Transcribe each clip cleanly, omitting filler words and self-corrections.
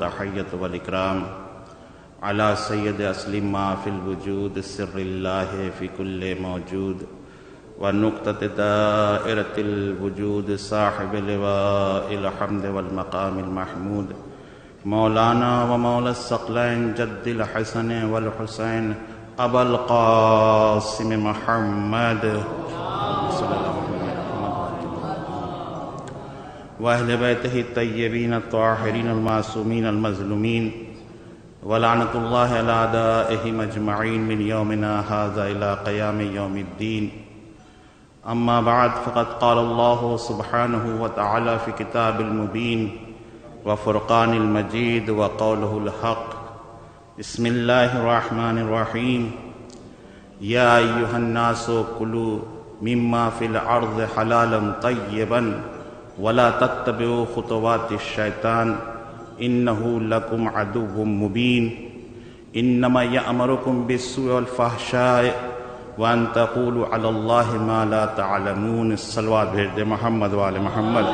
والتحية والإكرام على سيد أصل ما في الوجود سر الله في كل موجود ونقطة دائرة الوجود صاحب لواء الحمد والمقام المحمود مولانا ومولى الثقلين جد الحسن والحسين أبا القاسم محمد صلى الله عليه وأهل بيته الطيبين الطاهرين المعصومين المظلومين ولعنة الله على أعدائهم أجمعين من يومنا هذا إلى قيام يوم الدين. أما بعد فقد قال الله سبحانه وتعالى في كتاب المبين وفرقان المجيد وقوله الحق. بسم الله الرحمن الرحيم. يا أيها الناس كلوا مما في الأرض حلالا طيبا ولا تتبعوا خطوات الشيطان إنه لكم عدو مبين إنما يأمركم بالسوء والفحشاء وأن تقولوا على الله ما لا تعلمون. الصلوات بھیج دے محمد وآل محمد.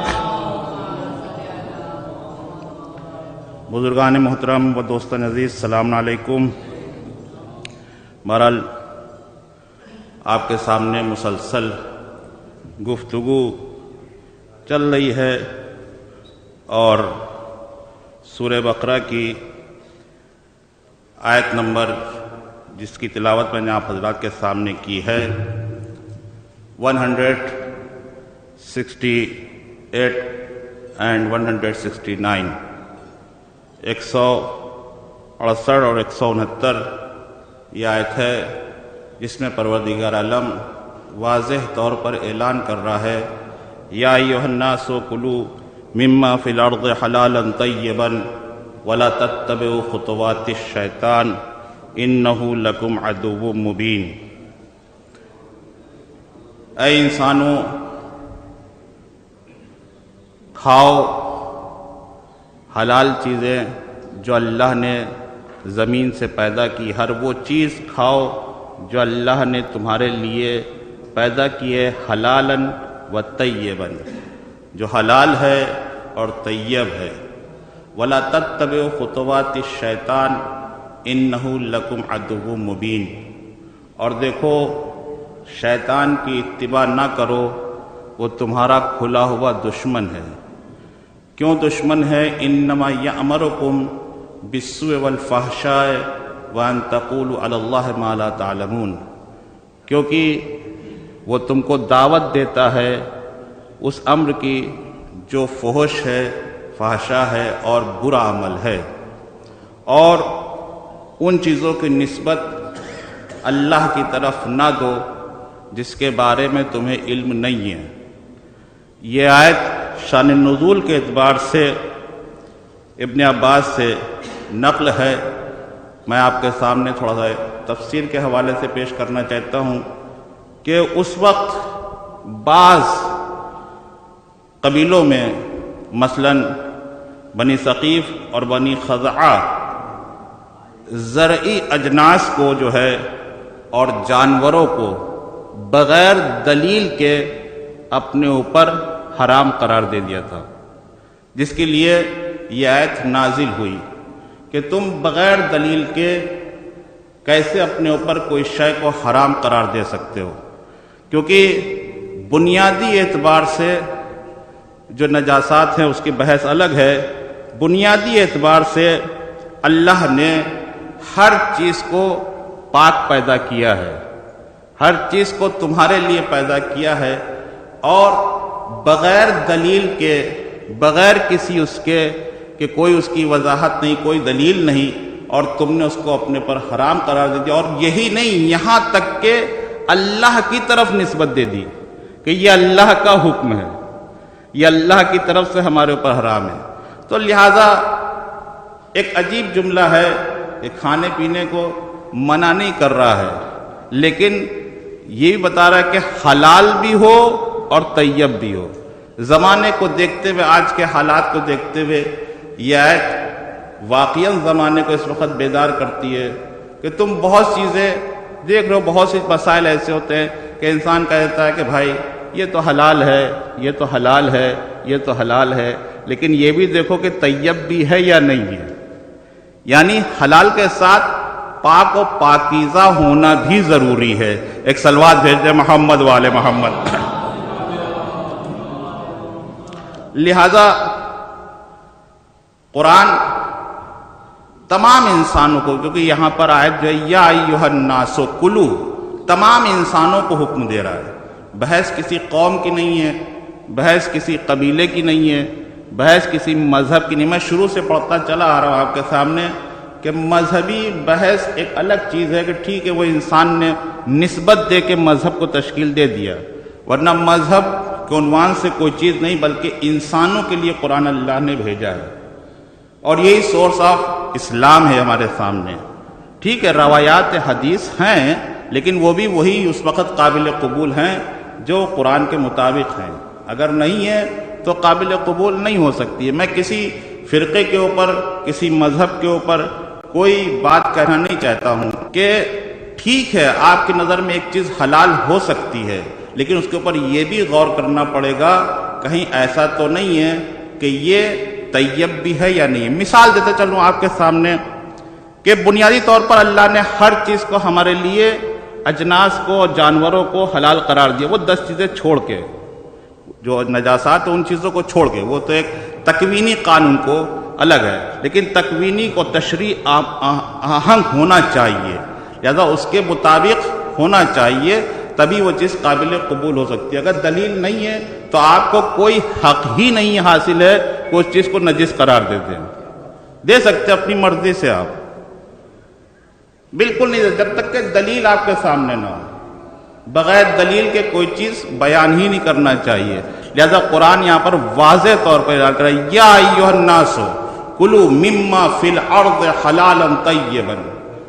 بزرگان محترم و دوستان عزیز، السلام علیکم. بہرحال آپ کے سامنے مسلسل گفتگو چل رہی ہے اور سورہ بقرہ کی آیت نمبر جس کی تلاوت میں نے آپ حضرات کے سامنے کی ہے 168 اینڈ 169، 168 اور 169 یہ آیت ہے جس میں پروردگار عالم واضح طور پر اعلان کر رہا ہے یا ایھا الناس کلوا مما فی الارض حلالا طیبا ولا تتبعوا خطوات الشیطان انہ لکم عدو مبین. اے انسانوں، کھاؤ حلال چیزیں جو اللہ نے زمین سے پیدا کی، ہر وہ چیز کھاؤ جو اللہ نے تمہارے لیے پیدا کی ہے، حلالاً و طیباً، جو حلال ہے اور طیب ہے. ولا تتبعوا خطوات الشیطان انہ لکم عدو مبین، اور دیکھو شیطان کی اتباع نہ کرو، وہ تمہارا کھلا ہوا دشمن ہے. کیوں دشمن ہے؟ انما یأمرکم بالسوء والفحشاء وان تقولوا علی اللہ ما لا تعلمون، کیونکہ وہ تم کو دعوت دیتا ہے اس امر کی جو فحش ہے، فحشا ہے اور برا عمل ہے، اور ان چیزوں کی نسبت اللہ کی طرف نہ دو جس کے بارے میں تمہیں علم نہیں ہے. یہ آیت شان نزول کے اعتبار سے ابن عباس سے نقل ہے. میں آپ کے سامنے تھوڑا سا تفسیر کے حوالے سے پیش کرنا چاہتا ہوں کہ اس وقت بعض قبیلوں میں مثلاً بنی ثقیف اور بنی خزاعہ زرعی اجناس کو جو ہے اور جانوروں کو بغیر دلیل کے اپنے اوپر حرام قرار دے دیا تھا، جس کے لیے یہ آیت نازل ہوئی کہ تم بغیر دلیل کے کیسے اپنے اوپر کوئی شے کو حرام قرار دے سکتے ہو. کیونکہ بنیادی اعتبار سے جو نجاسات ہیں اس کی بحث الگ ہے. بنیادی اعتبار سے اللہ نے ہر چیز کو پاک پیدا کیا ہے، ہر چیز کو تمہارے لیے پیدا کیا ہے، اور بغیر دلیل کے، بغیر کسی اس کے کہ کوئی اس کی وضاحت نہیں، کوئی دلیل نہیں، اور تم نے اس کو اپنے پر حرام قرار دے دیا. اور یہی نہیں، یہاں تک کہ اللہ کی طرف نسبت دے دی کہ یہ اللہ کا حکم ہے، یہ اللہ کی طرف سے ہمارے اوپر حرام ہے. تو لہذا ایک عجیب جملہ ہے کہ کھانے پینے کو منع نہیں کر رہا ہے، لیکن یہ بھی بتا رہا ہے کہ حلال بھی ہو اور طیب بھی ہو. زمانے کو دیکھتے ہوئے، آج کے حالات کو دیکھتے ہوئے یہ آیت واقعاً زمانے کو اس وقت بیدار کرتی ہے کہ تم بہت چیزیں دیکھ رہے ہو، بہت سے مسائل ایسے ہوتے ہیں کہ انسان کہتا ہے کہ بھائی یہ تو حلال ہے، یہ تو حلال ہے، یہ تو حلال ہے، لیکن یہ بھی دیکھو کہ طیب بھی ہے یا نہیں ہے. یعنی حلال کے ساتھ پاک و پاکیزہ ہونا بھی ضروری ہے. ایک صلوات بھیج دیں محمد والے محمد. لہذا قرآن تمام انسانوں کو، کیونکہ یہاں پر آیت جو ہے یا ایھا الناس کلو، تمام انسانوں کو حکم دے رہا ہے. بحث کسی قوم کی نہیں ہے، بحث کسی قبیلے کی نہیں ہے، بحث کسی مذہب کی نہیں. میں شروع سے پڑھتا چلا آ رہا ہوں آپ کے سامنے کہ مذہبی بحث ایک الگ چیز ہے کہ ٹھیک ہے وہ انسان نے نسبت دے کے مذہب کو تشکیل دے دیا، ورنہ مذہب کے عنوان سے کوئی چیز نہیں بلکہ انسانوں کے لیے قرآن اللہ نے بھیجا ہے، اور یہی سورس آف اسلام ہے ہمارے سامنے. ٹھیک ہے روایات حدیث ہیں لیکن وہ بھی وہی اس وقت قابل قبول ہیں جو قرآن کے مطابق ہیں. اگر نہیں ہے تو قابل قبول نہیں ہو سکتی ہے. میں کسی فرقے کے اوپر، کسی مذہب کے اوپر کوئی بات کہنا نہیں چاہتا ہوں کہ ٹھیک ہے آپ کی نظر میں ایک چیز حلال ہو سکتی ہے، لیکن اس کے اوپر یہ بھی غور کرنا پڑے گا کہیں ایسا تو نہیں ہے کہ یہ طیب بھی ہے یا نہیں. مثال دیتے چلوں آپ کے سامنے کہ بنیادی طور پر اللہ نے ہر چیز کو ہمارے لیے، اجناس کو، جانوروں کو حلال قرار دیا. وہ 10 چیزیں چھوڑ کے، جو نجاسات ان چیزوں کو چھوڑ کے، وہ تو ایک تکوینی قانون کو الگ ہے، لیکن تکوینی کو تشریع آہنگ ہونا چاہیے، لہذا اس کے مطابق ہونا چاہیے، تبھی وہ چیز قابل قبول ہو سکتی ہے. اگر دلیل نہیں ہے تو آپ کو کوئی حق ہی نہیں حاصل ہے کہ اس چیز کو نجس قرار دے سکتے اپنی مرضی سے آپ، بالکل نہیں، جب تک کہ دلیل آپ کے سامنے نہ ہو. بغیر دلیل کے کوئی چیز بیان ہی نہیں کرنا چاہیے. لہذا قرآن یہاں پر واضح طور پر اعلان کرا یا ایھا الناس کلوا مما فی الارض حلالا طیبا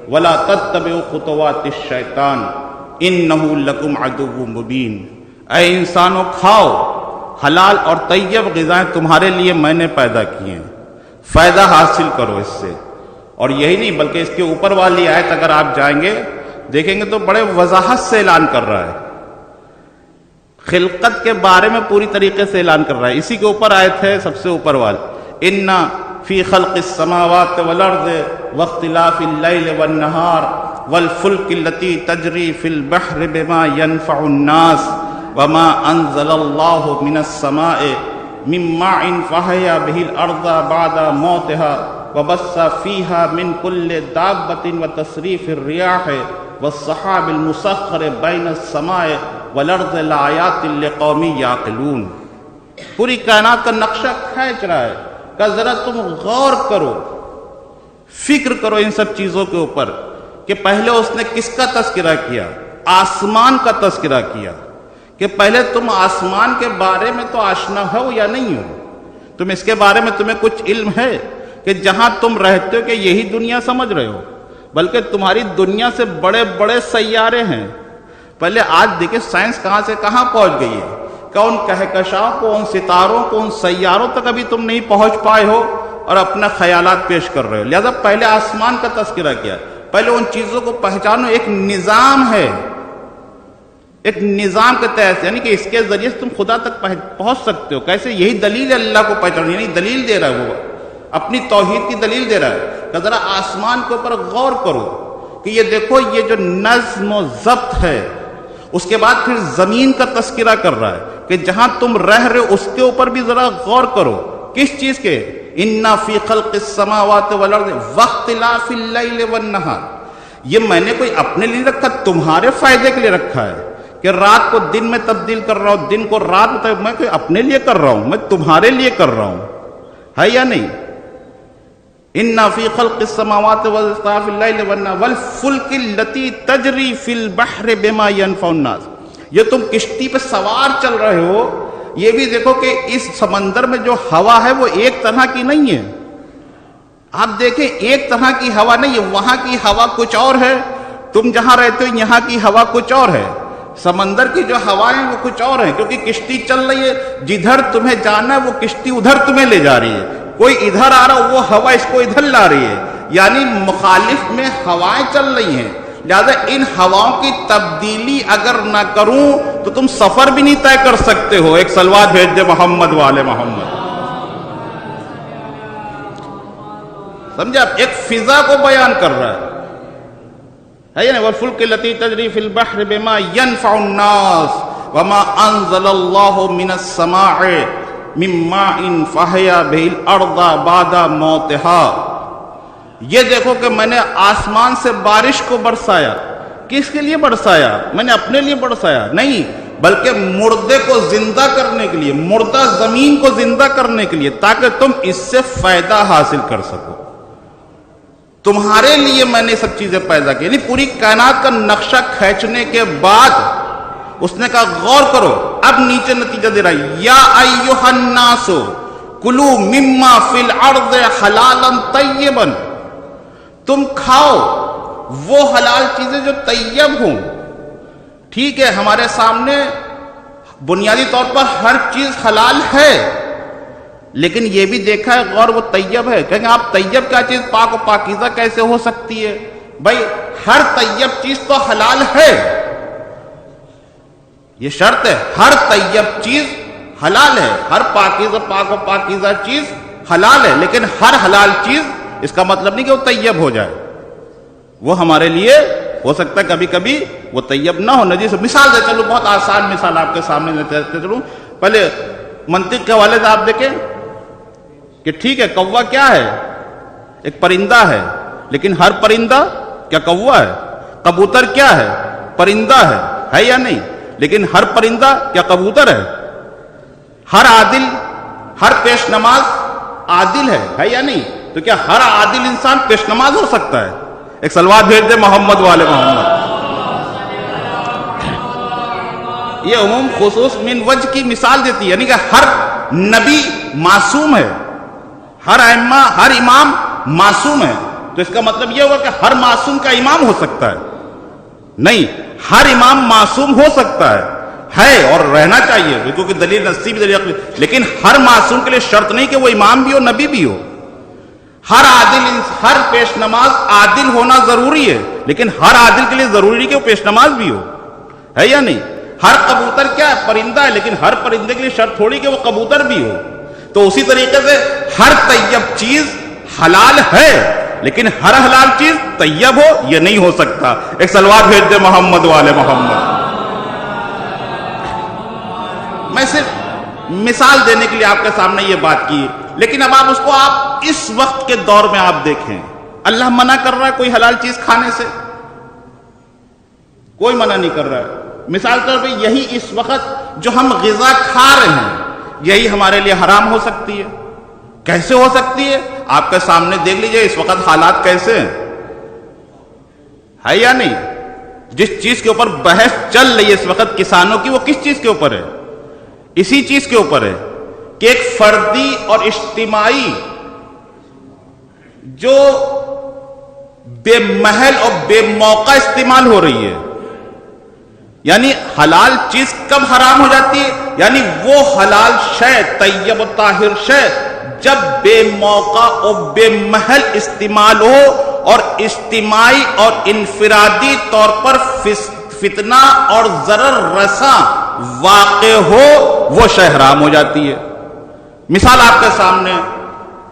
ولا تتبعوا خطوات الشیطان انہ لکم عدو مبین. اے انسانوں کھاؤ حلال اور طیب غذائیں تمہارے لیے میں نے پیدا کی ہیں، فائدہ حاصل کرو اس سے. اور یہی نہیں بلکہ اس کے اوپر والی آیت اگر آپ جائیں گے دیکھیں گے تو بڑے وضاحت سے اعلان کر رہا ہے، خلقت کے بارے میں پوری طریقے سے اعلان کر رہا ہے. اسی کے اوپر آیت ہے سب سے اوپر والی ان فی خلق السماوات والارض واختلاف اللیل والنہار والفلک التی تجری فی البحر بما ينفع الناس وما انزل اللہ من السماء من ماء فاحیا به الارض بعد موتها وبث فيها من كل دابة وتصريف الرياح والسحاب المسخر بين السماء والارض لآیات لقوم یعقلون. پوری کائنات کا نقشہ کھینچ رہا ہے کہ ذرا تم غور کرو، فکر کرو ان سب چیزوں کے اوپر کہ پہلے اس نے کس کا تذکرہ کیا؟ آسمان کا تذکرہ کیا کہ پہلے تم آسمان کے بارے میں تو آشنا ہو یا نہیں ہو، تم اس کے بارے میں تمہیں کچھ علم ہے کہ جہاں تم رہتے ہو کہ یہی دنیا سمجھ رہے ہو، بلکہ تمہاری دنیا سے بڑے بڑے سیارے ہیں. پہلے آج دیکھیں سائنس کہاں سے کہاں پہنچ گئی ہے کہ ان کہکشاؤں کو، ان ستاروں کو، ان سیاروں تک ابھی تم نہیں پہنچ پائے ہو اور اپنے خیالات پیش کر رہے ہو. لہذا پہلے آسمان کا تذکرہ کیا، پہلے ان چیزوں کو پہچانو. ایک نظام ہے، ایک نظام کے تحت، یعنی کہ اس کے ذریعے سے تم خدا تک پہنچ سکتے ہو. کیسے؟ یہی دلیل ہے اللہ کو پہچانو، یعنی دلیل دے رہا ہے، وہ اپنی توحید کی دلیل دے رہا ہے کہ ذرا آسمان کے اوپر غور کرو کہ یہ دیکھو یہ جو نظم و ضبط ہے. اس کے بعد پھر زمین کا تذکرہ کر رہا ہے کہ جہاں تم رہ رہے ہو اس کے اوپر بھی ذرا غور کرو. کس چیز کے؟ اِنَّ فِي خَلْقِ السَّمَاوَاتِ وَالْأَرْضِ وَاخْتِلَافِ اللَّيْلِ وَالنَّهَارِ. یہ میں نے کوئی اپنے لیے رکھا، تمہارے فائدے کے لیے رکھا ہے کہ رات کو دن میں تبدیل کر رہا ہوں، دن کو رات میں. میں کوئی اپنے لیے کر رہا ہوں، میں تمہارے لیے کر رہا ہوں، ہے یا نہیں؟ اِنَّ فِي خَلْقِ السَّمَاوَاتِ وَاخْتِلَافِ اللَّيْلِ وَالنَّهَارِ وَالْفُلْكِ الَّتِي تَجْرِي فِي الْبَحْرِ بِمَا يَنْفَعُ النَّاسَ. یہ تم کشتی پہ سوار چل رہے ہو، یہ بھی دیکھو کہ اس سمندر میں جو ہوا ہے وہ ایک طرح کی نہیں ہے. آپ دیکھیں ایک طرح کی ہوا نہیں ہے، وہاں کی ہوا کچھ اور ہے، تم جہاں رہتے ہو یہاں کی ہوا کچھ اور ہے، سمندر کی جو ہوائیں وہ کچھ اور ہیں، کیونکہ کشتی چل رہی ہے، جدھر تمہیں جانا ہے وہ کشتی ادھر تمہیں لے جا رہی ہے. کوئی ادھر آ رہا وہ ہوا اس کو ادھر لا رہی ہے، یعنی مخالف میں ہوائیں چل رہی ہیں. لہذا ان ہواؤں کی تبدیلی اگر نہ کروں تو تم سفر بھی نہیں طے کر سکتے ہو. ایک صلوات بھیج دے محمد والے محمد. سمجھا؟ ایک فضا کو بیان کر رہا ہے یعنی والفلک التی تجری فی البحر بما ينفع الناس وما انزل اللہ من السماء من ماء فحیا بہ الارض بعد موتها. یہ دیکھو کہ میں نے آسمان سے بارش کو برسایا. کس کے لیے برسایا؟ میں نے اپنے لیے برسایا نہیں، بلکہ مردے کو زندہ کرنے کے لیے، مردہ زمین کو زندہ کرنے کے لیے، تاکہ تم اس سے فائدہ حاصل کر سکو. تمہارے لیے میں نے سب چیزیں پیدا کی. یعنی پوری کائنات کا نقشہ کھینچنے کے بعد اس نے کہا غور کرو. اب نیچے نتیجہ دے رہا ہے، یا ایھا الناس کلوا مما فی الارض حلالا طیبا. تم کھاؤ وہ حلال چیزیں جو طیب ہوں. ٹھیک ہے، ہمارے سامنے بنیادی طور پر ہر چیز حلال ہے، لیکن یہ بھی دیکھا ہے غور وہ طیب ہے. کہیں گے آپ طیب کیا چیز، پاک و پاکیزہ کیسے ہو سکتی ہے؟ بھائی ہر طیب چیز تو حلال ہے، یہ شرط ہے. ہر طیب چیز حلال ہے، ہر پاکیزہ پاک و پاکیزہ چیز حلال ہے، لیکن ہر حلال چیز اس کا مطلب نہیں کہ وہ طیب ہو جائے. وہ ہمارے لیے ہو سکتا ہے کبھی کبھی وہ طیب نہ ہو، نجیس. مثال دے چلو، بہت آسان مثال آپ کے سامنے دیتے چلوں. پہلے منطق کے حوالے سے آپ دیکھیں کہ ٹھیک ہے کوا کیا ہے؟ ایک پرندہ ہے، لیکن ہر پرندہ کیا کوا ہے؟ کبوتر کیا ہے؟ پرندہ ہے یا نہیں؟ لیکن ہر پرندہ کیا کبوتر ہے؟ ہر عادل، ہر پیش نماز عادل ہے یا نہیں؟ تو کیا ہر عادل انسان پیش نماز ہو سکتا ہے؟ ایک صلوات بھیج دے محمد والے محمد. یہ عموم خصوص من وجہ کی مثال دیتی ہے، یعنی کہ ہر نبی معصوم ہے، ہر ائمہ، ہر امام معصوم ہے. تو اس کا مطلب یہ ہوگا کہ ہر معصوم کا امام ہو سکتا ہے؟ نہیں، ہر امام معصوم ہو سکتا ہے اور رہنا چاہیے، کیونکہ دلیل نصی بھی دلیل، لیکن ہر معصوم کے لیے شرط نہیں کہ وہ امام بھی ہو نبی بھی ہو. ہر عادل، ہر پیش نماز عادل ہونا ضروری ہے، لیکن ہر عادل کے لیے ضروری نہیں کہ وہ پیش نماز بھی ہو، ہے یا نہیں؟ ہر کبوتر کیا ہے؟ پرندہ ہے، لیکن ہر پرندے کے لیے شرط تھوڑی کہ وہ کبوتر بھی ہو. تو اسی طریقے سے ہر طیب چیز حلال ہے، لیکن ہر حلال چیز طیب ہو یہ نہیں ہو سکتا. ایک صلوات بھیج دے محمد والے محمد. میں صرف مثال دینے کے لیے آپ کے سامنے یہ بات کی، لیکن اب آپ اس کو آپ اس وقت کے دور میں آپ دیکھیں. اللہ منع کر رہا ہے کوئی حلال چیز کھانے سے؟ کوئی منع نہیں کر رہا ہے. مثال طور پہ یہی اس وقت جو ہم غذا کھا رہے ہیں یہی ہمارے لیے حرام ہو سکتی ہے. کیسے ہو سکتی ہے؟ آپ کے سامنے دیکھ لیجئے اس وقت حالات کیسے ہیں، ہے یا نہیں؟ جس چیز کے اوپر بحث چل رہی ہے اس وقت کسانوں کی، وہ کس چیز کے اوپر ہے؟ اسی چیز کے اوپر ہے کہ ایک فردی اور اجتماعی جو بے محل اور بے موقع استعمال ہو رہی ہے. یعنی حلال چیز کب حرام ہو جاتی ہے؟ یعنی وہ حلال شے، طیب و طاہر شے جب بے موقع اور بے محل استعمال ہو اور اجتماعی اور انفرادی طور پر فتنہ اور ضرر رساں واقع ہو، وہ شے حرام ہو جاتی ہے. مثال آپ کے سامنے،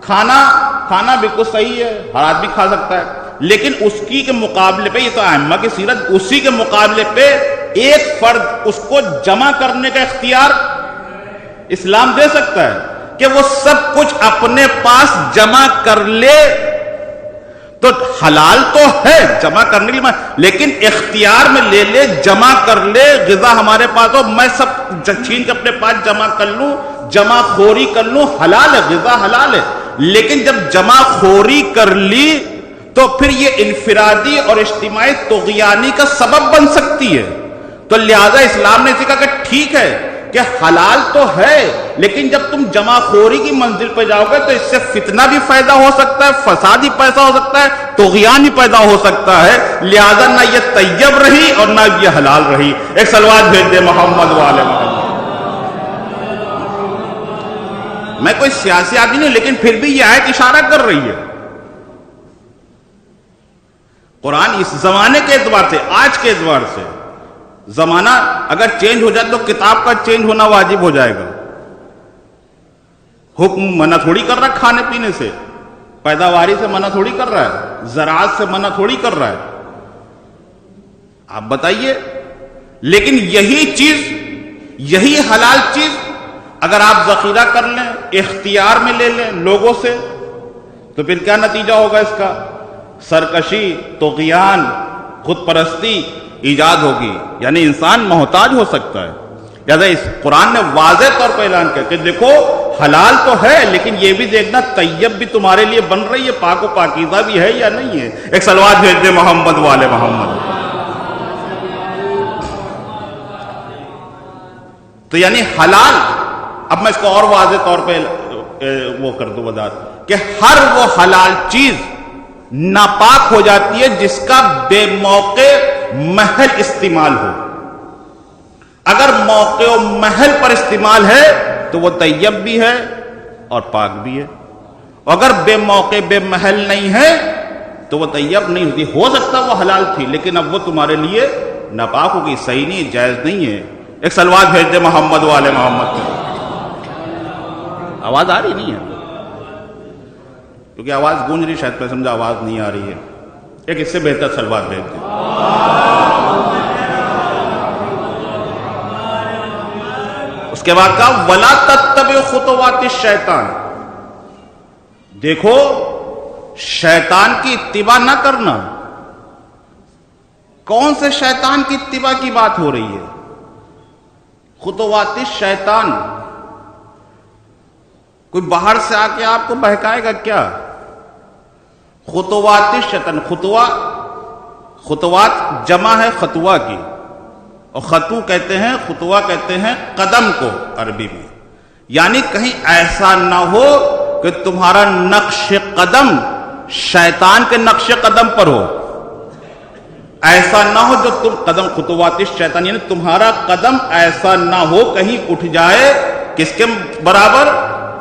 کھانا بالکل صحیح ہے، ہر آدمی کھا سکتا ہے، لیکن اس کی کے مقابلے پہ، یہ تو ائمہ کی سیرت، اسی کے مقابلے پہ ایک فرد اس کو جمع کرنے کا اختیار اسلام دے سکتا ہے کہ وہ سب کچھ اپنے پاس جمع کر لے. تو حلال تو ہے جمع کرنے کے لیے، لیکن اختیار میں لے لے، جمع کر لے. غذا ہمارے پاس ہو، میں سب چھین کے اپنے پاس جمع کر لوں، جمع خوری کر لوں، حلال ہے، غذا حلال ہے. لیکن جب جمع خوری کر لی تو پھر یہ انفرادی اور اجتماعی طغیانی کا سبب بن سکتی ہے. تو لہذا اسلام نے کہا کہ ٹھیک ہے کہ حلال تو ہے، لیکن جب تم جمع خوری کی منزل پہ جاؤ گے تو اس سے فتنہ بھی پیدا ہو سکتا ہے، فساد بھی پیدا ہو سکتا ہے، طغیان بھی پیدا ہو سکتا ہے. لہذا نہ یہ طیب رہی اور نہ یہ حلال رہی. ایک صلوات بھیج دے محمد والے محمد. میں کوئی سیاسی آدمی نہیں، لیکن پھر بھی یہ آیت اشارہ کر رہی ہے. قرآن اس زمانے کے اعتبار سے، آج کے اعتبار سے، زمانہ اگر چینج ہو جائے تو کتاب کا چینج ہونا واجب ہو جائے گا. حکم منع تھوڑی کر رہا کھانے پینے سے، پیداواری سے منع تھوڑی کر رہا ہے، زراعت سے منع تھوڑی کر رہا ہے، آپ بتائیے۔ لیکن یہی چیز، یہی حلال چیز اگر آپ ذخیرہ کر لیں، اختیار میں لے لیں لوگوں سے، تو پھر کیا نتیجہ ہوگا اس کا؟ سرکشی، طغیان، خود پرستی ایجاد ہوگی، یعنی انسان محتاج ہو سکتا ہے۔ لہذا اس قرآن نے واضح طور پر اعلان کیا کہ دیکھو حلال تو ہے، لیکن یہ بھی دیکھنا طیب بھی تمہارے لیے بن رہی ہے، پاک و پاکیزہ بھی ہے یا نہیں ہے۔ ایک صلوات بھیج دے محمد والے محمد۔ تو یعنی حلال، اب میں اس کو اور واضح طور پہ وہ کر دوں وضاحت کہ ہر وہ حلال چیز ناپاک ہو جاتی ہے جس کا بے موقع محل استعمال ہو۔ اگر موقع و محل پر استعمال ہے تو وہ طیب بھی ہے اور پاک بھی ہے، اگر بے موقع بے محل نہیں ہے تو وہ طیب نہیں ہوتی۔ ہو سکتا وہ حلال تھی لیکن اب وہ تمہارے لیے ناپاک ہوگی، صحیح نہیں، جائز نہیں ہے۔ ایک صلوات بھیج دے محمد والے محمد۔ آواز آ رہی نہیں ہے کیونکہ آواز گونج رہی، شاید میں سمجھا آواز نہیں آ رہی ہے۔ ایک اس سے بہتر صلوات بھیج دیں۔ اس کے بعد کہا وَلَا تَتَّبِعُوا خُطُوَاتِ الشَّيْطَانِ، دیکھو شیطان کی اتباع نہ کرنا۔ کون سے شیطان کی اتباع کی بات ہو رہی ہے؟ خطوات الشیطان، کوئی باہر سے آ کے آپ کو بہکائے گا کیا؟ خطوات الشیطان، خطوات جمع ہے خطوہ کی، اور خطو کہتے ہیں، خطوہ کہتے ہیں قدم کو عربی میں، یعنی کہیں ایسا نہ ہو کہ تمہارا نقش قدم شیطان کے نقش قدم پر ہو، ایسا نہ ہو جو تم قدم، خطوات الشیطان یعنی تمہارا قدم ایسا نہ ہو کہیں اٹھ جائے کس کے برابر؟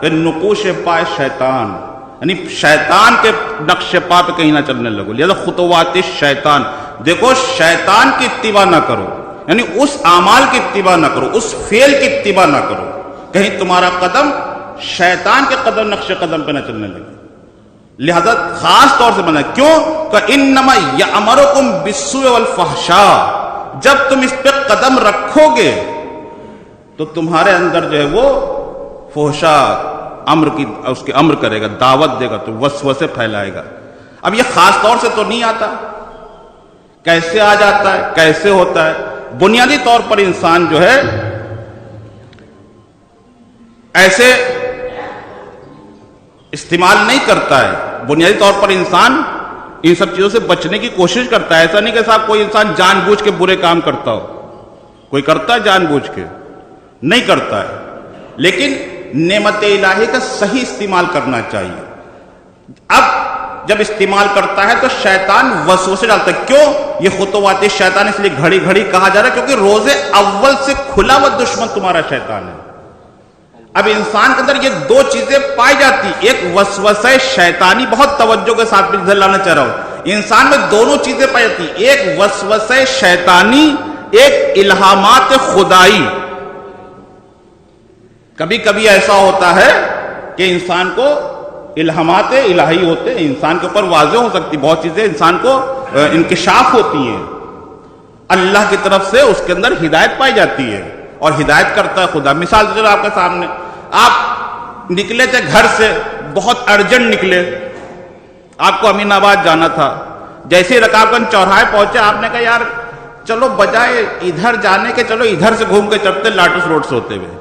کہ نقوش پائے شیطان، یعنی شیطان کے نقش پا پہ کہیں نہ چلنے لگو۔ لہذا خطوات الشیطان، دیکھو شیطان کی اتباع نہ کرو، یعنی اس اعمال کی اتباع نہ کرو، اس فعل کی اتباع نہ کرو، کہیں تمہارا قدم شیطان کے قدم نقش قدم پہ نہ چلنے لگے۔ لہذا خاص طور سے بنا، کیوں کہ انما یامرکم بالسوء والفحشاء، جب تم اس پہ قدم رکھو گے تو تمہارے اندر جو ہے وہ فحشا امر کی، اس کے امر کرے گا، دعوت دے گا، تو وسوسے پھیلائے گا۔ اب یہ خاص طور سے تو نہیں آتا، کیسے آ جاتا ہے، کیسے ہوتا ہے؟ بنیادی طور پر انسان جو ہے ایسے استعمال نہیں کرتا ہے، بنیادی طور پر انسان ان سب چیزوں سے بچنے کی کوشش کرتا ہے۔ ایسا نہیں کہ صاحب کوئی انسان جان بوجھ کے برے کام کرتا ہو، کوئی کرتا ہے جان بوجھ کے؟ نہیں کرتا ہے، لیکن نعمت الہی کا صحیح استعمال کرنا چاہیے۔ اب جب استعمال کرتا ہے تو شیطان وسوسے ڈالتا ہے۔ کیوں یہ خطوات شیطان اس لیے گھڑی گھڑی کہا جا رہا ہے کیونکہ روز اول سے کھلا ہوا دشمن تمہارا شیطان ہے۔ اب انسان کے اندر یہ دو چیزیں پائی جاتی، ایک وسوسہ شیطانی، بہت توجہ کے ساتھ میں لانا چاہ رہا ہوں، انسان میں دونوں چیزیں پائی جاتی، ایک وسوسہ شیطانی، ایک الہامات خدائی۔ کبھی کبھی ایسا ہوتا ہے کہ انسان کو الہامات الہی ہوتے ہیں، انسان کے اوپر واضح ہو سکتی بہت چیزیں، انسان کو انکشاف ہوتی ہیں، اللہ کی طرف سے اس کے اندر ہدایت پائی جاتی ہے، اور ہدایت کرتا ہے خدا۔ مثال چلو آپ کے سامنے، آپ نکلے تھے گھر سے، بہت ارجنٹ نکلے، آپ کو امین آباد جانا تھا، جیسے ہی رکابگنج چوراہے پہنچے آپ نے کہا یار چلو بجائے ادھر جانے کے چلو ادھر سے گھوم کے چلتے لاٹس روڈ سے ہوتے ہوئے۔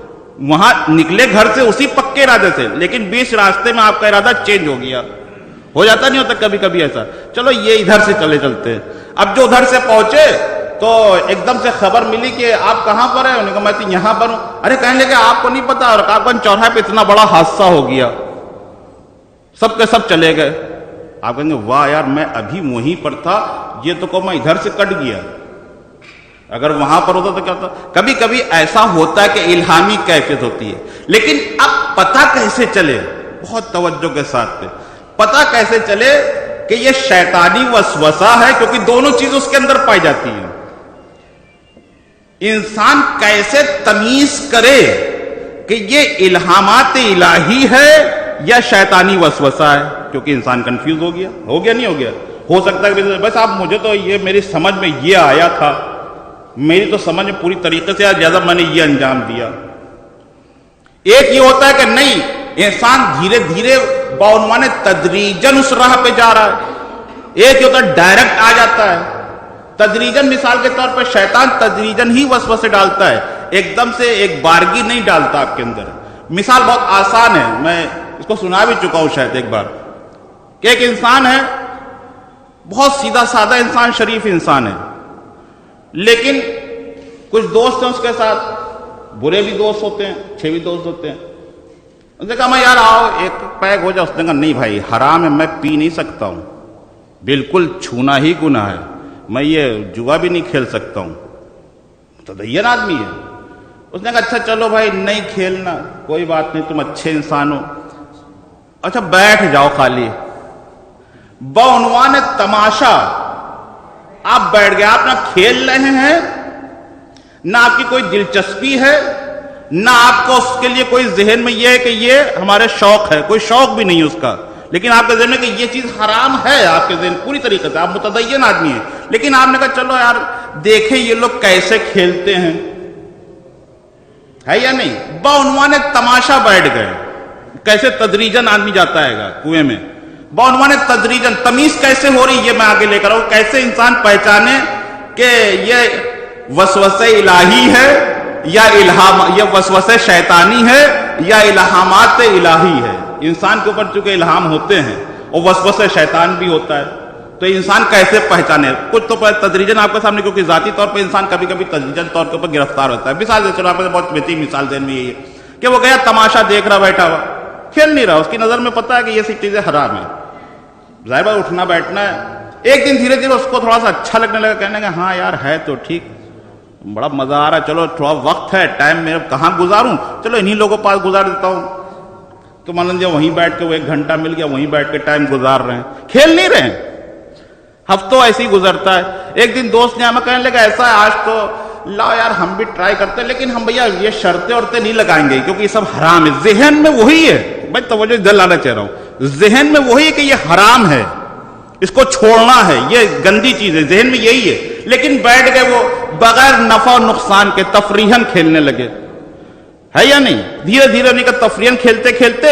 وہاں نکلے گھر سے اسی پکے ارادے سے، لیکن بیچ راستے میں آپ کا ارادہ چینج ہو گیا، ہو جاتا نہیں ہوتا کبھی کبھی ایسا، چلو یہ ادھر سے چلتے۔ اب جو ادھر سے پہنچے تو ایک دم سے خبر ملی کہ آپ کہاں پر ہیں، انہوں نے کہا میں تو یہاں پر ہوں۔ ارے کہنے لگے آپ کو نہیں پتا رکابگنج چوراہے پہ اتنا بڑا حادثہ ہو گیا، سب کے سب چلے گئے۔ آپ کہیں گے واہ یار میں ابھی وہیں پر تھا، یہ تو کہ میں ادھر سے کٹ گیا، اگر وہاں پر ہوتا تو کیا ہوتا؟ کبھی کبھی ایسا ہوتا ہے کہ الہامی کیفیت ہوتی ہے، لیکن اب پتہ کیسے چلے؟ بہت توجہ کے ساتھ پہ پتہ کیسے چلے کہ یہ شیطانی وسوسہ ہے، کیونکہ دونوں چیز اس کے اندر پائی جاتی ہیں۔ انسان کیسے تمیز کرے کہ یہ الہامات الہی ہے یا شیطانی وسوسہ ہے؟ کیونکہ انسان کنفیوز ہو گیا نہیں ہو گیا؟ ہو سکتا ہے کہ بس آپ مجھے تو یہ میری سمجھ میں یہ آیا تھا، میری تو سمجھ میں پوری طریقے سے لہٰذا میں نے یہ انجام دیا۔ ایک یہ ہوتا ہے کہ نہیں، انسان دھیرے دھیرے بعنوان تدریجن اس راہ پہ جا رہا ہے۔ ایک یہ ہوتا ہے ڈائریکٹ آ جاتا ہے تدریجن، مثال کے طور پر شیطان تدریجن ہی وسوسے ڈالتا ہے، ایک دم سے ایک بارگی نہیں ڈالتا آپ کے اندر۔ مثال بہت آسان ہے، میں اس کو سنا بھی چکا ہوں شاید ایک بار، کہ ایک انسان ہے، بہت سیدھا سادہ انسان، شریف انسان ہے، لیکن کچھ دوست ہیں اس کے ساتھ، برے بھی دوست ہوتے ہیں، اچھے بھی دوست ہوتے ہیں۔ اس نے کہا میں یار آؤ ایک پیک ہو جائے۔ اس نے کہا نہیں بھائی، حرام ہے، میں پی نہیں سکتا ہوں، بالکل چھونا ہی گناہ ہے، میں یہ جوا بھی نہیں کھیل سکتا ہوں، متدین آدمی ہے۔ اس نے کہا اچھا چلو بھائی نہیں کھیلنا، کوئی بات نہیں، تم اچھے انسان ہو، اچھا بیٹھ جاؤ خالی۔ بعنوان تماشا آپ بیٹھ گئے، آپ نہ کھیل رہے ہیں، نہ آپ کی کوئی دلچسپی ہے، نہ آپ کو اس کے لیے کوئی ذہن میں یہ ہے کہ یہ ہمارے شوق ہے، کوئی شوق بھی نہیں اس کا، لیکن آپ کے ذہن میں کہ یہ چیز حرام ہے، آپ کے ذہن پوری طریقے سے، آپ متدین آدمی ہیں، لیکن آپ نے کہا چلو یار دیکھیں یہ لوگ کیسے کھیلتے ہیں، ہے یا نہیں؟ بعنوان تماشا بیٹھ گئے۔ کیسے تدریجن آدمی جاتا ہے گا کنویں میں، بعنوان تدریجن، تمیز کیسے ہو رہی یہ میں آگے لے کر آؤں، کیسے انسان پہچانے کہ یہ وسوسہ الہی ہے یا الہام، یہ وسوسہ شیطانی ہے یا الہامات الہی ہے۔ انسان کے اوپر چونکہ الہام ہوتے ہیں اور وسوسہ شیطان بھی ہوتا ہے، تو انسان کیسے پہچانے؟ کچھ تو تدریجن آپ کے سامنے، کیونکہ ذاتی طور پہ انسان کبھی کبھی تدریجن طور کے اوپر گرفتار ہوتا ہے۔ مثال دے چلو، آپ نے بہت بہترین مثال ذہن میں یہی ہے کہ وہ گیا تماشا دیکھ رہا، بیٹھا ہوا کھیل نہیں رہا، اس کی نظر میں پتا ہے کہ یہ سی چیزیں حرام ہیں، ظاہر بات اٹھنا بیٹھنا ہے۔ ایک دن دھیرے دھیرے اس کو تھوڑا سا اچھا لگنے لگا، کہنے لگا ہاں یار ہے تو ٹھیک، بڑا مزہ آ رہا ہے، چلو تھوڑا وقت ہے، ٹائم میرے کہاں گزاروں، چلو انہی لوگوں کے پاس گزار دیتا ہوں۔ تو مان لیجیے وہیں بیٹھ کے وہ 1 گھنٹہ مل گیا، وہیں بیٹھ کے ٹائم گزار رہے ہیں، کھیل نہیں رہے ہیں، ہفتوں ایسے ہی گزرتا ہے۔ ایک دن دوست نے ہمیں کہنے لگا ایسا ہے آج تو لاؤ یار ہم بھی ٹرائی کرتے ہیں، لیکن ہم بھیا یہ شرطیں عورتیں نہیں لگائیں گے کیونکہ یہ سب حرام ہے۔ ذہن میں وہی ہے، میں توجہ دلانا چاہ رہا ہوں، ذہن میں وہی ہے کہ یہ حرام ہے، اس کو چھوڑنا ہے، یہ گندی چیز ہے، ذہن میں یہی ہے، لیکن بیٹھ گئے وہ بغیر نفع و نقصان کے تفریحاً کھیلنے لگے، ہے یا نہیں؟ دھیرے دھیرے انہیں کا تفریحاً کھیلتے کھیلتے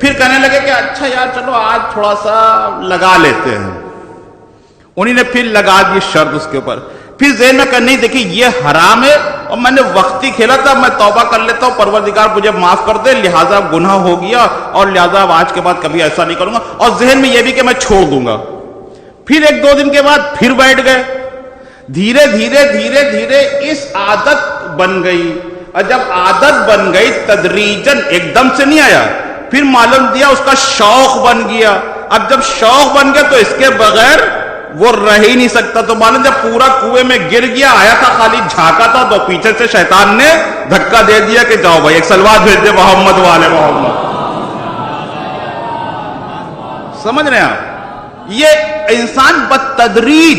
پھر کہنے لگے کہ اچھا یار چلو آج تھوڑا سا لگا لیتے ہیں۔ انہیں نے پھر لگا دی شرط اس کے اوپر، پھر ذہن میں کہ نہیں دیکھیں یہ حرام ہے اور میں نے وقتی کھیلا تھا، میں توبہ کر لیتا ہوں، پروردگار مجھے معاف کر دے، لہٰذا گناہ ہو گیا اور لہٰذا آج کے بعد کبھی ایسا نہیں کروں گا، اور ذہن میں یہ بھی کہ میں چھوڑ دوں گا۔ پھر 1-2 دن کے بعد پھر بیٹھ گئے، دھیرے دھیرے دھیرے دھیرے اس عادت بن گئی، اور جب عادت بن گئی تدریجن، ایک دم سے نہیں آیا، پھر معلوم دیا اس کا شوق بن گیا۔ اب جب شوق بن گیا تو اس کے بغیر وہ رہ ہی نہیں سکتا، تو معلوم جب پورا کنویں میں گر گیا، آیا تھا خالی جھانکا تھا، تو پیچھے سے شیطان نے دھکا دے دیا کہ جاؤ بھائی ایک سلوات بھیج دے محمد والے محمد۔ سمجھ رہے ہیں آپ؟ یہ انسان بتدریج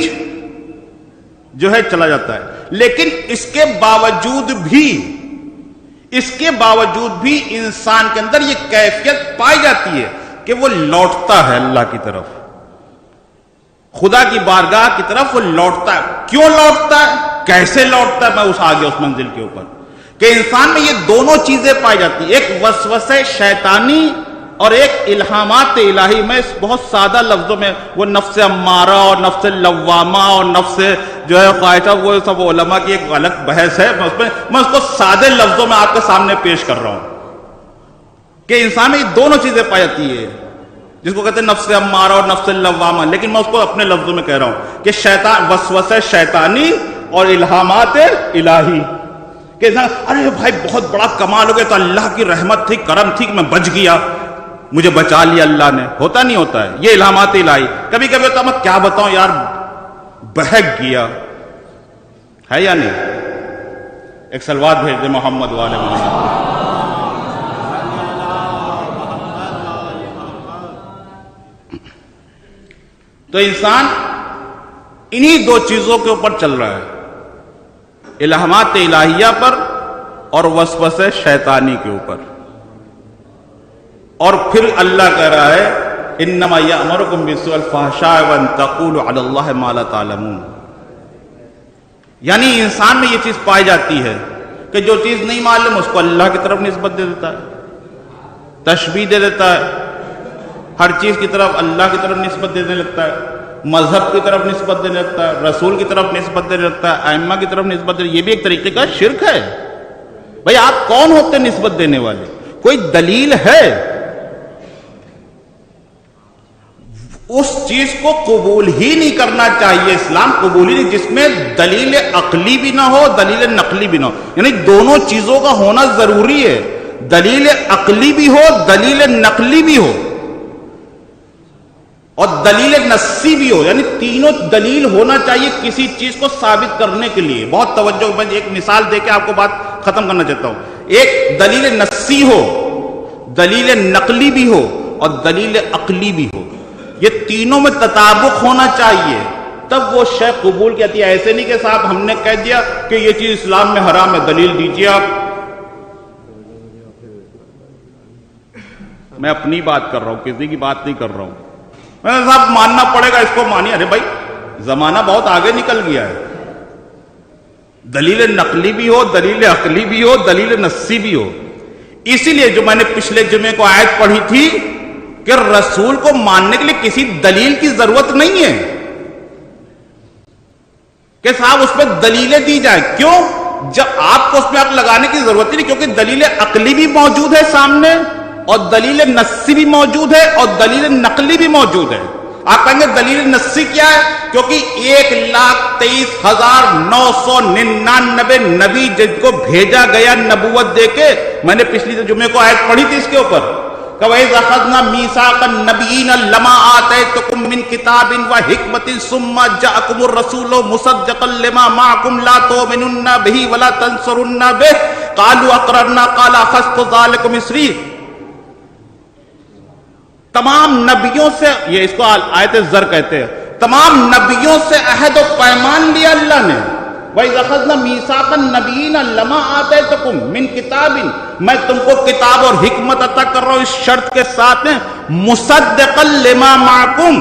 جو ہے چلا جاتا ہے، لیکن اس کے باوجود بھی انسان کے اندر یہ کیفیت پائی جاتی ہے کہ وہ لوٹتا ہے اللہ کی طرف، خدا کی بارگاہ کی طرف وہ لوٹتا ہے۔ کیوں لوٹتا ہے، کیسے لوٹتا ہے، میں آگے اس منزل کے اوپر کہ انسان میں یہ دونوں چیزیں پائی جاتی ہیں، ایک وسوسہ شیطانی اور ایک الہامات الہی۔ میں اس بہت سادہ لفظوں میں، وہ نفس امارہ اور نفس لوامہ اور نفس جو ہے خواہشہ، وہ سب علماء کی ایک الگ بحث ہے، میں اس کو سادے لفظوں میں آپ کے سامنے پیش کر رہا ہوں کہ انسان میں یہ دونوں چیزیں پائی جاتی ہے، جس کو کہتے ہیں نفس امارہ اور نفس لوامہ، لیکن میں اس کو اپنے لفظوں میں کہہ رہا ہوں کہ شیطان، وسوسہ شیطانی اور الہامات الہی، کہ انسان ارے بھائی بہت بڑا کمال ہو گیا، تو اللہ کی رحمت تھی، کرم تھی کہ میں بچ گیا، مجھے بچا لیا اللہ نے، ہوتا نہیں ہوتا ہے یہ الہامات الہی۔ کبھی کبھی ہوتا ہے میں کیا بتاؤں یار بہک گیا، ہے یا نہیں؟ ایک سلوات بھیج دے محمد والے محمد۔ تو انسان انہی 2 چیزوں کے اوپر چل رہا ہے، الہامات الہیہ پر اور وسوسہ شیطانی کے اوپر۔ اور پھر اللہ کہہ رہا ہے انما یأمرکم بالسوء والفحشاء وان تقولوا علی اللہ ما لا تعلمون. یعنی انسان میں یہ چیز پائی جاتی ہے کہ جو چیز نہیں معلوم اس کو اللہ کی طرف نسبت دے دیتا ہے، تشبیہ دے دیتا ہے، ہر چیز کی طرف اللہ کی طرف نسبت دینے لگتا ہے، مذہب کی طرف نسبت دینے لگتا ہے، رسول کی طرف نسبت دینے لگتا ہے، ائمہ کی طرف نسبت دینے. یہ بھی ایک طریقے کا شرک ہے. بھئی آپ کون ہوتے نسبت دینے والے؟ کوئی دلیل ہے؟ اس چیز کو قبول ہی نہیں کرنا چاہیے. اسلام قبول ہی نہیں جس میں دلیل عقلی بھی نہ ہو دلیل نقلی بھی نہ ہو. یعنی دونوں چیزوں کا ہونا ضروری ہے. دلیل عقلی بھی ہو دلیل نقلی بھی ہو اور دلیل نصی بھی ہو. یعنی تینوں دلیل ہونا چاہیے کسی چیز کو ثابت کرنے کے لیے. بہت توجہ، میں ایک مثال دے کے آپ کو بات ختم کرنا چاہتا ہوں. ایک دلیل نصی ہو، دلیل نقلی بھی ہو اور دلیل عقلی بھی ہو. یہ تینوں میں تطابق ہونا چاہیے تب وہ شے قبول کہتی ہے. ایسے نہیں کہ صاحب ہم نے کہہ دیا کہ یہ چیز اسلام میں حرام ہے، دلیل دیجیے آپ. میں اپنی بات کر رہا ہوں، کسی کی بات نہیں کر رہا ہوں. میں صاحب ماننا پڑے گا، اس کو مانیے. ارے بھائی زمانہ بہت آگے نکل گیا ہے. دلیل نقلی بھی ہو دلیل عقلی بھی ہو دلیل نصی بھی ہو. اسی لیے جو میں نے پچھلے جمعے کو آیت پڑھی تھی کہ رسول کو ماننے کے لیے کسی دلیل کی ضرورت نہیں ہے کہ صاحب اس پہ دلیلیں دی جائیں. کیوں؟ جب آپ کو اس پہ عقل لگانے کی ضرورت ہی نہیں، کیونکہ دلیل عقلی بھی موجود ہے سامنے اور دلیل نصی بھی موجود ہے اور دلیل نقلی بھی موجود ہے. آپ کہیں گے دلیل نصی کیا ہے؟ کیونکہ 1,23,999 نبی جن کو بھیجا گیا نبوت دے کے. میں نے پچھلی جمعے کو آیت پڑھی تھی اس کے اوپر کہ وَإِذْ أَخَذْنَا مِيثَاقَ النَّبِيِّينَ لَمَا آتَيْتُكُم مِّن كِتَابٍ وَحِكْمَةٍ ثُمَّ جَاءَكُمُ الرَّسُولُ مُصَدِّقًا لِّمَا مَعَكُمْ لَا تُؤْمِنُنَّ بِهِ وَلَا تَنصُرُنَّ بِهِ قَالُوا أَقْرَرْنَا قَالَ أَخَذْتُ ذَلِكُمْ إِصْرِي. تمام نبیوں سے، یہ اس کو آیت زر کہتے ہیں، تمام نبیوں سے عہد و پیمان لیا اللہ نے. وَإِذْ أَخَذْنَا مِيثَاقَ النَّبِيِّينَ لَمَا آتَيْتُكُم مِّن كِتَابٍ، میں تم کو کتاب اور حکمت عطا کر رہا ہوں اس شرط کے ساتھ ہیں مُصَدِّقًا لِّمَا مَعَكُمْ،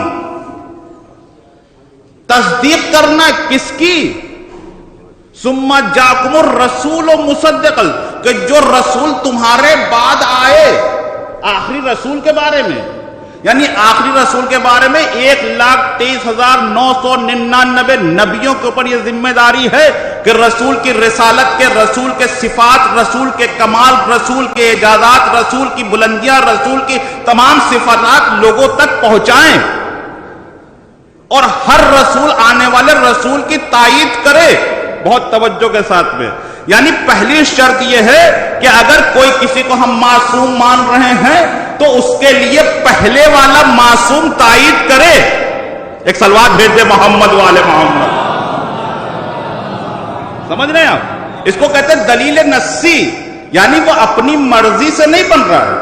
تصدیق کرنا کس کی؟ ثُمَّ جَاءَكُمُ الرَّسُولُ مُصَدِّقًا، کہ جو رسول تمہارے بعد آئے آخری رسول کے بارے میں. یعنی آخری رسول کے بارے میں 1,23,999 نبیوں کے اوپر یہ ذمہ داری ہے کہ رسول کی رسالت کے، رسول کے صفات، رسول کے کمال، رسول کے اعجازات، رسول کی بلندیاں، رسول کی تمام صفات لوگوں تک پہنچائیں اور ہر رسول آنے والے رسول کی تائید کرے. بہت توجہ کے ساتھ میں. یعنی پہلی شرط یہ ہے کہ اگر کوئی کسی کو ہم معصوم مان رہے ہیں تو اس کے لیے پہلے والا معصوم تائید کرے. ایک سلوات بھیج دے محمد والے محمد. سمجھ رہے ہیں آپ؟ اس کو کہتے ہیں دلیل نصی. یعنی وہ اپنی مرضی سے نہیں بن رہا ہے.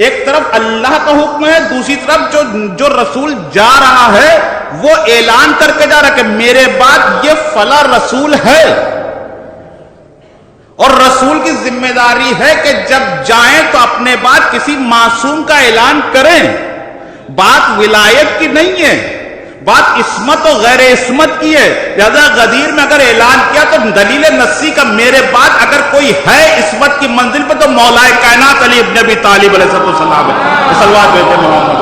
ایک طرف اللہ کا حکم ہے، دوسری طرف جو رسول جا رہا ہے وہ اعلان کر کے جا رہا ہے کہ میرے بعد یہ فلاں رسول ہے. اور رسول کی ذمہ داری ہے کہ جب جائیں تو اپنے بعد کسی معصوم کا اعلان کریں. بات ولایت کی نہیں ہے، بات عصمت و غیر عصمت کی ہے. لہذا غدیر میں اگر اعلان کیا تو دلیل نصی کا میرے بعد اگر کوئی ہے عصمت کی منزل پہ تو مولا کائنات علی ابن ابی طالب علیہ السلام ہے. صلوات بھیجتے محمد.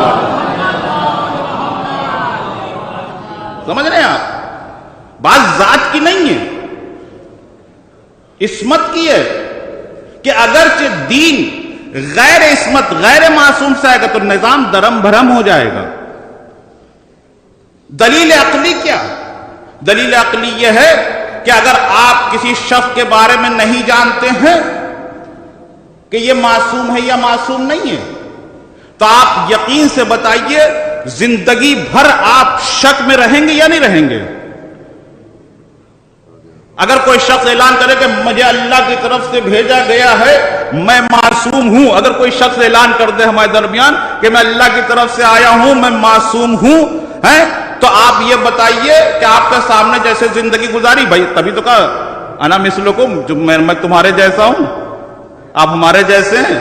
سمجھ رہے ہیں آپ؟ بات ذات کی نہیں ہے، عصمت کی ہے. کہ اگرچہ دین غیر عصمت غیر معصوم سے آئے گا تو نظام درم بھرم ہو جائے گا. دلیل عقلی کیا؟ دلیل عقلی یہ ہے کہ اگر آپ کسی شخص کے بارے میں نہیں جانتے ہیں کہ یہ معصوم ہے یا معصوم نہیں ہے تو آپ یقین سے بتائیے زندگی بھر آپ شک میں رہیں گے یا نہیں رہیں گے؟ اگر کوئی شخص اعلان کرے کہ مجھے اللہ کی طرف سے بھیجا گیا ہے، میں معصوم ہوں، اگر کوئی شخص اعلان کر دے ہمارے درمیان کہ میں اللہ کی طرف سے آیا ہوں، میں معصوم ہوں، تو آپ یہ بتائیے کہ آپ کے سامنے جیسے زندگی گزاری، بھائی تبھی تو کہا انا مثلکم، جو میں تمہارے جیسا ہوں، آپ ہمارے جیسے ہیں.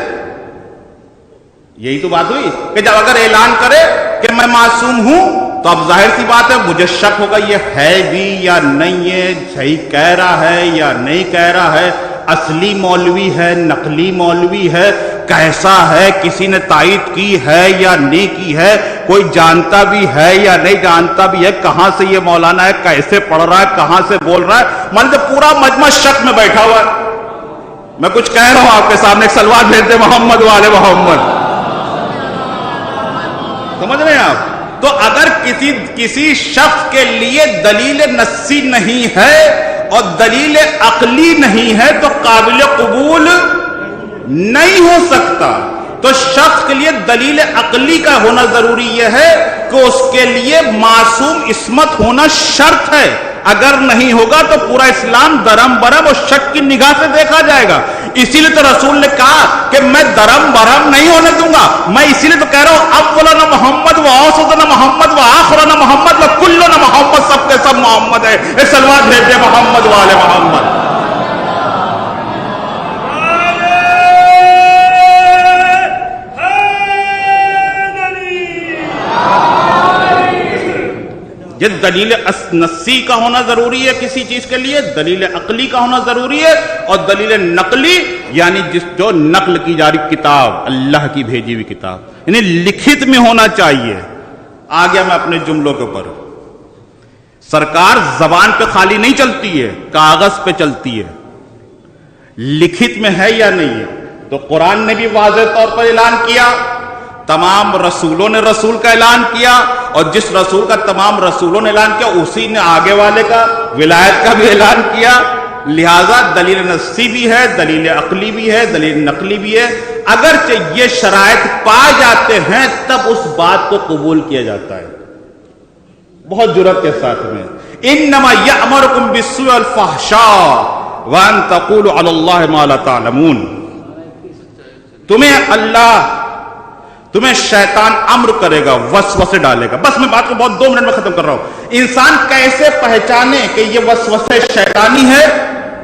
یہی تو بات ہوئی کہ جب اگر اعلان کرے کہ میں معصوم ہوں تو اب ظاہر سی بات ہے مجھے شک ہوگا یہ ہے بھی یا نہیں ہے، صحیح کہہ رہا ہے یا نہیں کہہ رہا ہے، اصلی مولوی ہے نقلی مولوی ہے، کیسا ہے، کسی نے تائید کی ہے یا نہیں کی ہے، کوئی جانتا بھی ہے یا نہیں جانتا بھی ہے، کہاں سے یہ مولانا ہے، کیسے پڑھ رہا ہے، کہاں سے بول رہا ہے، مان تو پورا مجمع شک میں بیٹھا ہوا ہے۔ میں کچھ کہہ رہا ہوں آپ کے سامنے، ایک سلوات بھیج دے محمد والے محمد، سمجھ رہے ہیں آپ؟ تو اگر کسی شخص کے لیے دلیل نصی نہیں ہے اور دلیل عقلی نہیں ہے تو قابل قبول نہیں ہو سکتا۔ تو شخص کے لیے دلیل عقلی کا ہونا ضروری یہ ہے کہ اس کے لیے معصوم عصمت ہونا شرط ہے، اگر نہیں ہوگا تو پورا اسلام درم برم اور شک کی نگاہ سے دیکھا جائے گا۔ اسی لیے تو رسول نے کہا کہ میں درم برم نہیں ہونے دوں گا، میں اسی لیے تو کہہ رہا ہوں اولنا محمد و اوسطنا محمد و آخرنا محمد و کلنا محمد، سب کے سب محمد ہے۔ ایک سلوات بھیجے محمد والے محمد۔ یہ دلیل نصی کا ہونا ضروری ہے کسی چیز کے لیے، دلیل عقلی کا ہونا ضروری ہے، اور دلیل نقلی یعنی جو نقل کی جا رہی کتاب، اللہ کی بھیجی ہوئی کتاب، یعنی لکھت میں ہونا چاہیے۔ آ گیا میں اپنے جملوں کے اوپر۔ سرکار زبان پہ خالی نہیں چلتی ہے، کاغذ پہ چلتی ہے، لکھت میں ہے یا نہیں ہے۔ تو قرآن نے بھی واضح طور پر اعلان کیا، تمام رسولوں نے رسول کا اعلان کیا، اور جس رسول کا تمام رسولوں نے اعلان کیا اسی نے آگے والے کا ولایت کا بھی اعلان کیا۔ لہذا دلیل نصی بھی ہے، دلیل عقلی بھی ہے، دلیل نقلی بھی ہے۔ اگرچہ یہ شرائط پائے جاتے ہیں تب اس بات کو قبول کیا جاتا ہے بہت جرأت کے ساتھ میں۔ انما یأمرکم بالسوء والفحشاء وان تقولوا علی اللہ ما لا تعلمون۔ تمہیں شیطان امر کرے گا، وسوسے ڈالے گا۔ بس میں بات کو بہت 2 منٹ میں ختم کر رہا ہوں۔ انسان کیسے پہچانے کہ یہ وسوسے شیطانی ہے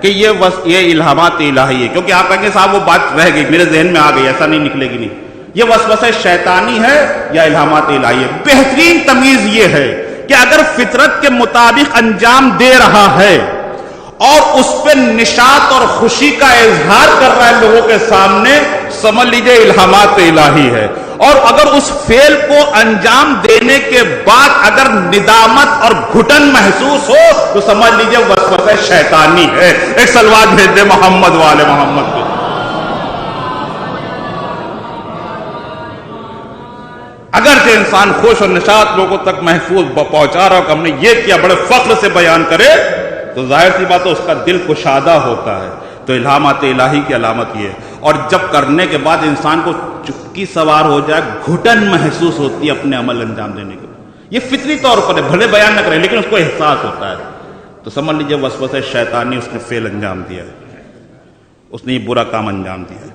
کہ یہ الہامات الہی ہے؟ کیونکہ آپ کہیں گے صاحب وہ بات رہ گئی میرے ذہن میں آ گئی، ایسا نہیں نکلے گی۔ نہیں، یہ وسوسے شیطانی ہے یا الہامات الہی ہے؟ بہترین تمیز یہ ہے کہ اگر فطرت کے مطابق انجام دے رہا ہے اور اس پہ نشاط اور خوشی کا اظہار کر رہا ہے لوگوں کے سامنے، سمجھ لیجئے الہامات الہی ہے۔ اور اگر اس فعل کو انجام دینے کے بعد اگر ندامت اور گھٹن محسوس ہو تو سمجھ لیجئے وسوسہ شیطانی ہے۔ ایک سلوات بھیج دے محمد والے محمد کو۔ اگرچہ انسان خوش اور نشاط لوگوں تک محفوظ پہنچا رہا ہو کہ ہم نے یہ کیا، بڑے فخر سے بیان کرے، تو ظاہر سی بات ہے اس کا دل کشادہ ہوتا ہے۔ تو الہامات الہی کی علامت یہ ہے۔ اور جب کرنے کے بعد انسان کو چکی سوار ہو جائے، گھٹن محسوس ہوتی ہے اپنے عمل انجام دینے کے بعد، یہ فطری طور پر ہے، بھلے بیان نہ کرے لیکن اس کو احساس ہوتا ہے، تو سمجھ لیجیے وسوسہ شیطانی اس نے فعل انجام دیا ہے، اس نے یہ برا کام انجام دیا ہے۔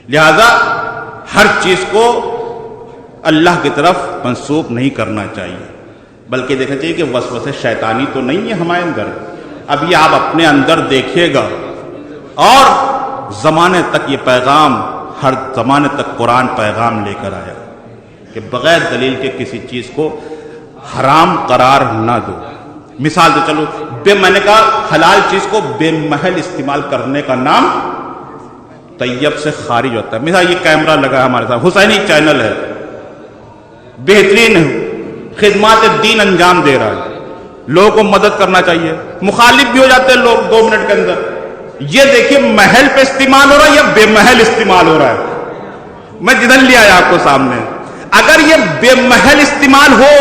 لہذا ہر چیز کو اللہ کی طرف منسوب نہیں کرنا چاہیے، بلکہ دیکھنا چاہیے کہ وسوسہ شیطانی تو نہیں ہے ہمارے اندر۔ اب یہ آپ اپنے اندر دیکھیے گا، اور زمانے تک یہ پیغام، ہر زمانے تک قرآن پیغام لے کر آیا کہ بغیر دلیل کے کسی چیز کو حرام قرار نہ دو۔ مثال تو چلو میں نے کہا حلال چیز کو بے محل استعمال کرنے کا نام طیب سے خارج ہوتا ہے۔ مثال یہ کیمرہ لگا ہے ہمارے ساتھ، حسینی چینل ہے، بہترین خدمات دین انجام دے رہا ہے، لوگوں کو مدد کرنا چاہیے، مخالف بھی ہو جاتے ہیں لوگ 2 منٹ کے اندر۔ یہ دیکھیے محل پہ استعمال ہو رہا ہے یا بے محل استعمال ہو رہا ہے؟ میں جدھر لے آیا آپ کو سامنے۔ اگر یہ بے محل استعمال ہو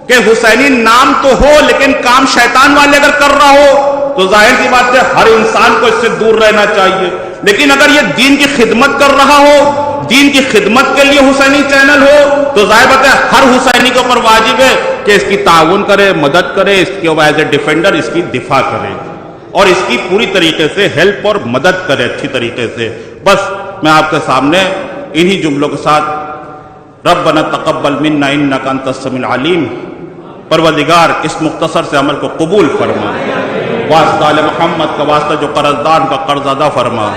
کہ حسینی نام تو ہو لیکن کام شیطان والے اگر کر رہا ہو تو ظاہر سی بات ہے ہر انسان کو اس سے دور رہنا چاہیے۔ لیکن اگر یہ دین کی خدمت کر رہا ہو، دین کی خدمت کے لیے حسینی چینل ہو، تو ظاہر بات ہے ہر حسینی کے اوپر واجب ہے کہ اس کی تعاون کرے، مدد کرے، اس کے ایز اے ڈیفینڈر اس کی دفاع کرے اور اس کی پوری طریقے سے ہیلپ اور مدد کرے اچھی طریقے سے۔ بس میں آپ کے سامنے انہی جملوں کے ساتھ ربنا تقبل منا انک انت السمیع العلیم، پروردگار اس مختصر سے عمل کو قبول فرما، واسطہ محمد کا واسطہ جو قرضدان کا قرض ادا فرما،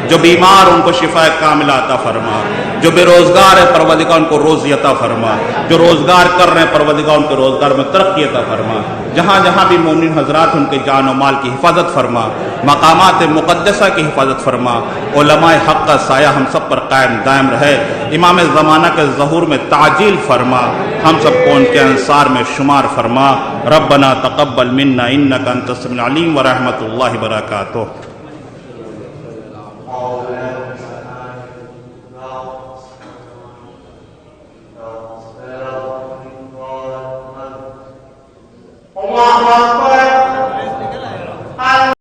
جو بیمار ان کو شفا کاملہ عطا فرما، جو بے روزگار ہے پروردگار ان کو روزی عطا فرما، جو روزگار کر رہے ہیں پروردگار ان کے روزگار میں ترقی عطا فرما، جہاں جہاں بھی مومنین حضرات ان کے جان و مال کی حفاظت فرما، مقامات مقدسہ کی حفاظت فرما، علماء حق کا سایہ ہم سب پر قائم دائم رہے، امام زمانہ کے ظہور میں تعجیل فرما، ہم سب کو ان کے انصار میں شمار فرما۔ ربنا تقبل منا انک انت السمیع العلیم ورحمۃ اللہ وبرکاتہ۔ اللہ